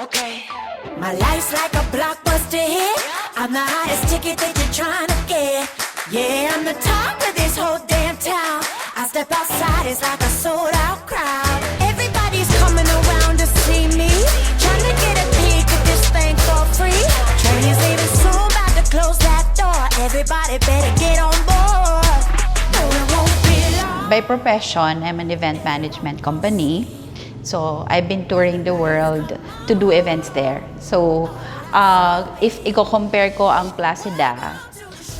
okay. My life's like a blockbuster hit. I'm the highest ticket that you're trying to get. Yeah, I'm the talk of this whole damn town. I step outside, it's like a sold out crowd. Everybody's coming around to see me, trying to get a peek at this thing for free. Training's leaving soon, about to close that door. Everybody better get on board. No, it won't be long. By profession, I'm an event management company. So, I've been touring the world to do events there. So, if i-compare ko ang Placida,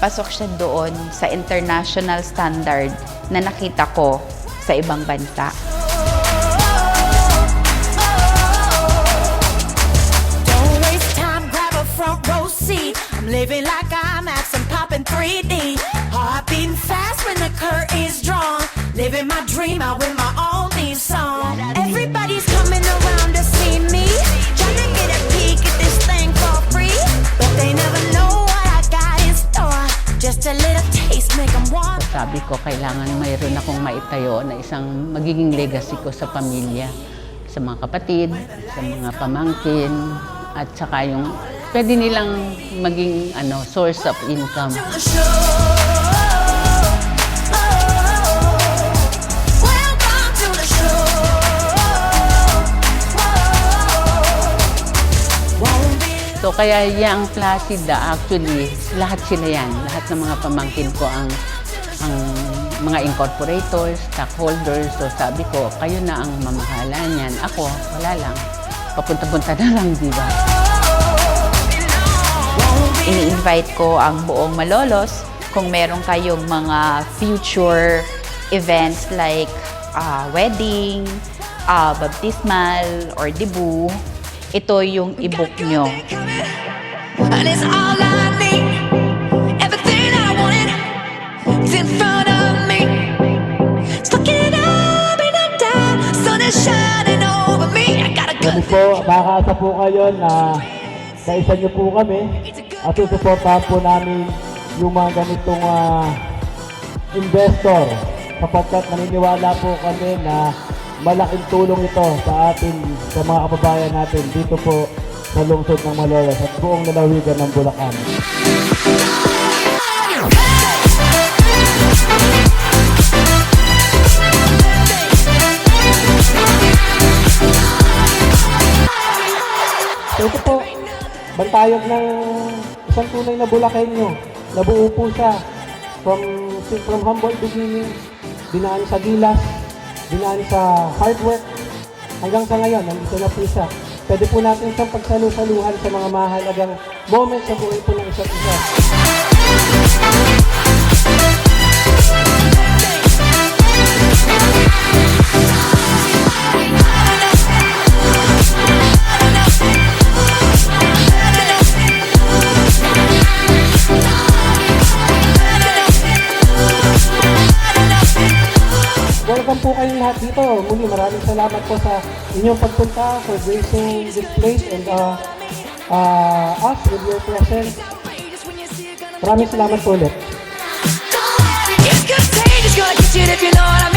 pasok siya doon sa international standard na nakita ko sa ibang bansa. Don't waste time, grab a front row seat. I'm living like I'm at some poppin' 3D. Heart beating fast when the curtain's drawn. Living my dream out with my own theme song. Everybody's coming around to see me, trying to get a peek at this thing for free. But they never know what I got in store. Just a little taste, make them want. Sabi ko, kailangan mayroon akong maitayo na isang magiging legacy ko sa pamilya, sa mga kapatid, sa mga pamangkin, at saka yung pwede nilang maging source of income. So kaya yung Placida, actually, lahat sila yan. Lahat ng mga pamangkin ko ang mga incorporators, stockholders. So sabi ko, kayo na ang mamahala niyan. Ako, wala lang. Papunta-punta na lang, di ba? Ini-invite ko ang buong Malolos kung meron kayong mga future events like wedding, baptismal, or debut. Ito yung i-book nyo. And it's all I need. Everything I wanted is in front of me. Stuck it up and I'm down. Sun is shining over me. I gotta go. Kami po, makakaasa po kayo na kaisa niyo po kami at susuportahan po namin yung mga ganitong investor sapagkat naniniwala po kami na malaking tulong ito sa atin, sa mga kababayan natin dito po sa lungsod ng Malolos at buong lalawigan ng Bulacan. So ito po, bantayog ng isang tunay na Bulakenyo. Nabuo po siya from humble beginnings, dinaan sa gilas, dinaan sa hard work, hanggang sa ngayon, nandito na po siya. Pwede po natin siyang pagsalu-saluhan sa mga mahalagang moments sa buhay po ng isa't isa. Welcome po kayong lahat dito. Muli, maraming salamat po sa inyong pagpunta, for gracing this place and us with your presence. Maraming salamat po ulit. It's contagious, gonna get you if you know what I mean.